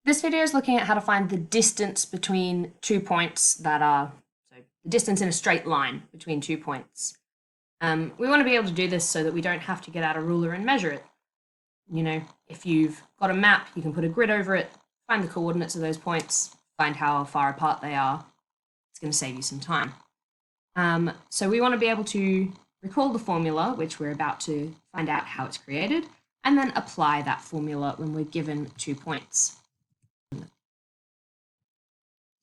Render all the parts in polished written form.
This video is looking at how to find the distance between 2 points that are, so the distance in a straight line between 2 points. We want to be able to do this so that we don't have to get out a ruler and measure it. You know, if you've got a map, you can put a grid over it, find the coordinates of those points, find how far apart they are. It's going to save you some time. So we want to be able to recall the formula, which we're about to find out how it's created, and then apply that formula when we're given 2 points.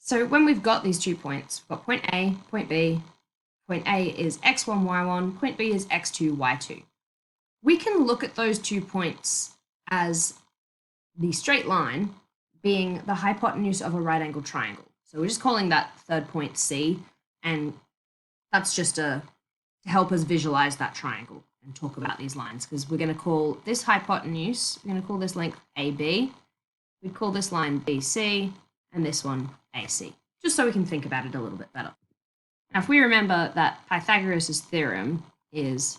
So when we've got these 2 points, we've got point A, point B. Point A is x1, y1, point B is x2, y2. We can look at those 2 points as the straight line being the hypotenuse of a right angled triangle. So we're just calling that third point C, and that's just to help us visualize that triangle and talk about these lines, because we're going to call this hypotenuse, we're going to call this length AB, we'd call this line BC, and this one AC, just so we can think about it a little bit better. Now, if we remember that Pythagoras' theorem is,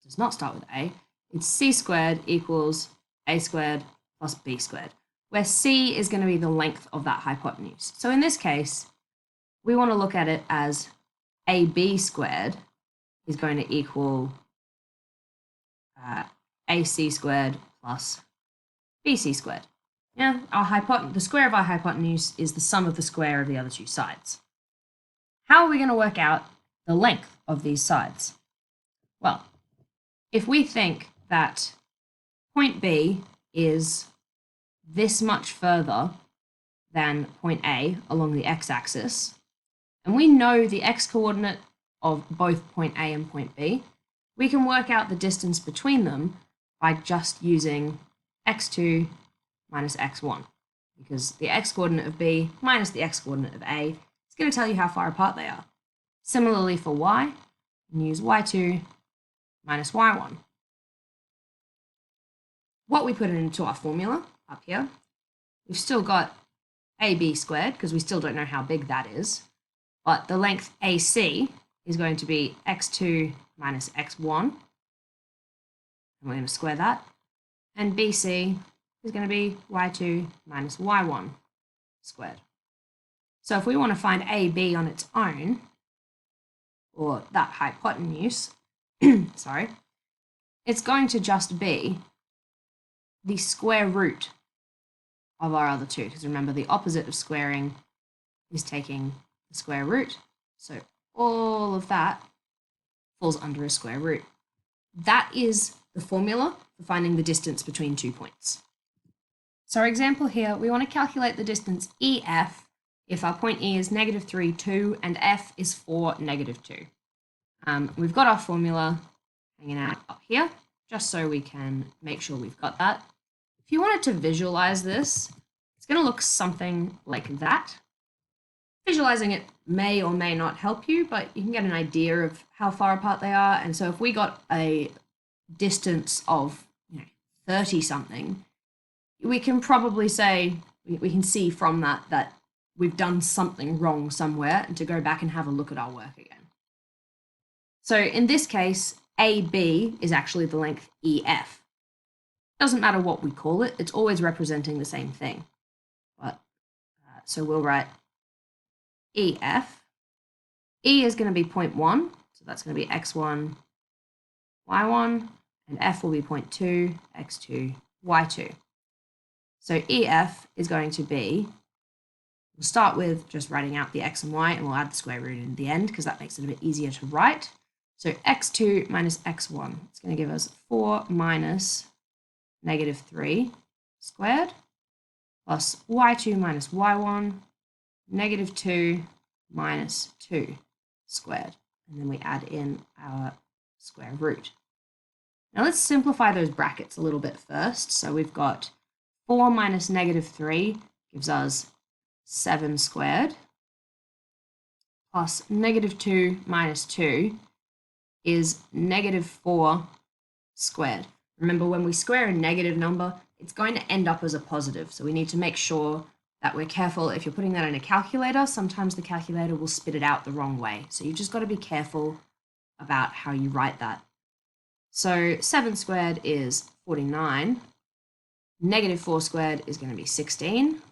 does not start with A, it's C squared equals A squared plus B squared, where C is going to be the length of that hypotenuse. So in this case, we want to look at it as AB squared is going to equal AC squared plus BC squared. Yeah, the square of our hypotenuse is the sum of the square of the other two sides. How are we going to work out the length of these sides? Well, if we think that point B is this much further than point A along the x-axis, and we know the x-coordinate of both point A and point B, we can work out the distance between them by just using x2 minus x1, because the x-coordinate of B minus the x-coordinate of A is going to tell you how far apart they are. Similarly for y, you can use y2 minus y1. What we put into our formula up here, we've still got AB squared, because we still don't know how big that is, but the length AC is going to be x2 minus x1, and we're going to square that, and BC is going to be y2 minus y1 squared. So if we want to find AB on its own, or that hypotenuse, sorry, it's going to just be the square root of our other two, because remember the opposite of squaring is taking the square root, so all of that falls under a square root. That is the formula for finding the distance between 2 points. So our example here, we want to calculate the distance EF if our point E is -3, 2, and F is 4, -2. We've got our formula hanging out up here, just so we can make sure we've got that. If you wanted to visualize this, it's going to look something like that. Visualizing it may or may not help you, but you can get an idea of how far apart they are. And so if we got a distance of 30 something, we can probably say, we can see from that we've done something wrong somewhere, and to go back and have a look at our work again. So in this case, AB is actually the length EF. Doesn't matter what we call it, it's always representing the same thing. But so we'll write EF. E is going to be 0.1, so that's going to be x1, y1, and F will be 0.2, x2, y2. So EF is going to be, we'll start with just writing out the x and y, and we'll add the square root in the end, because that makes it a bit easier to write. So x2 minus x1, it's going to give us 4 minus -3 squared, plus y2 minus y1, -2 minus 2 squared. And then we add in our square root. Now let's simplify those brackets a little bit first. So we've got 4 minus -3 gives us 7 squared, plus -2 minus 2 is -4 squared. Remember, when we square a negative number, it's going to end up as a positive. So we need to make sure that we're careful. If you're putting that in a calculator, sometimes the calculator will spit it out the wrong way. So you've just got to be careful about how you write that. So 7 squared is 49. Negative 4 squared is going to be 16.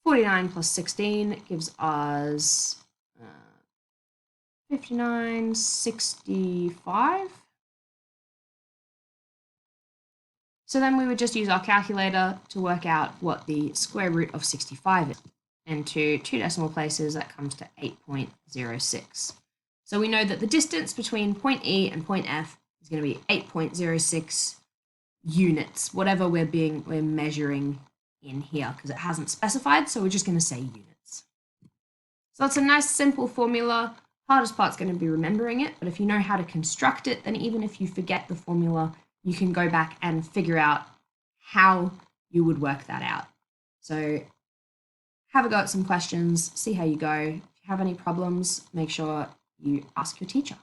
49 plus 16 gives us 59, 65. So then we would just use our calculator to work out what the square root of 65 is. And to 2 decimal places, that comes to 8.06. So we know that the distance between point E and point F is going to be 8.06 units, whatever we're measuring in here, because it hasn't specified, so we're just going to say units. So that's a nice simple formula. Hardest part's going to be remembering it, but if you know how to construct it, then even if you forget the formula, you can go back and figure out how you would work that out. So have a go at some questions, see how you go. If you have any problems, make sure you ask your teacher.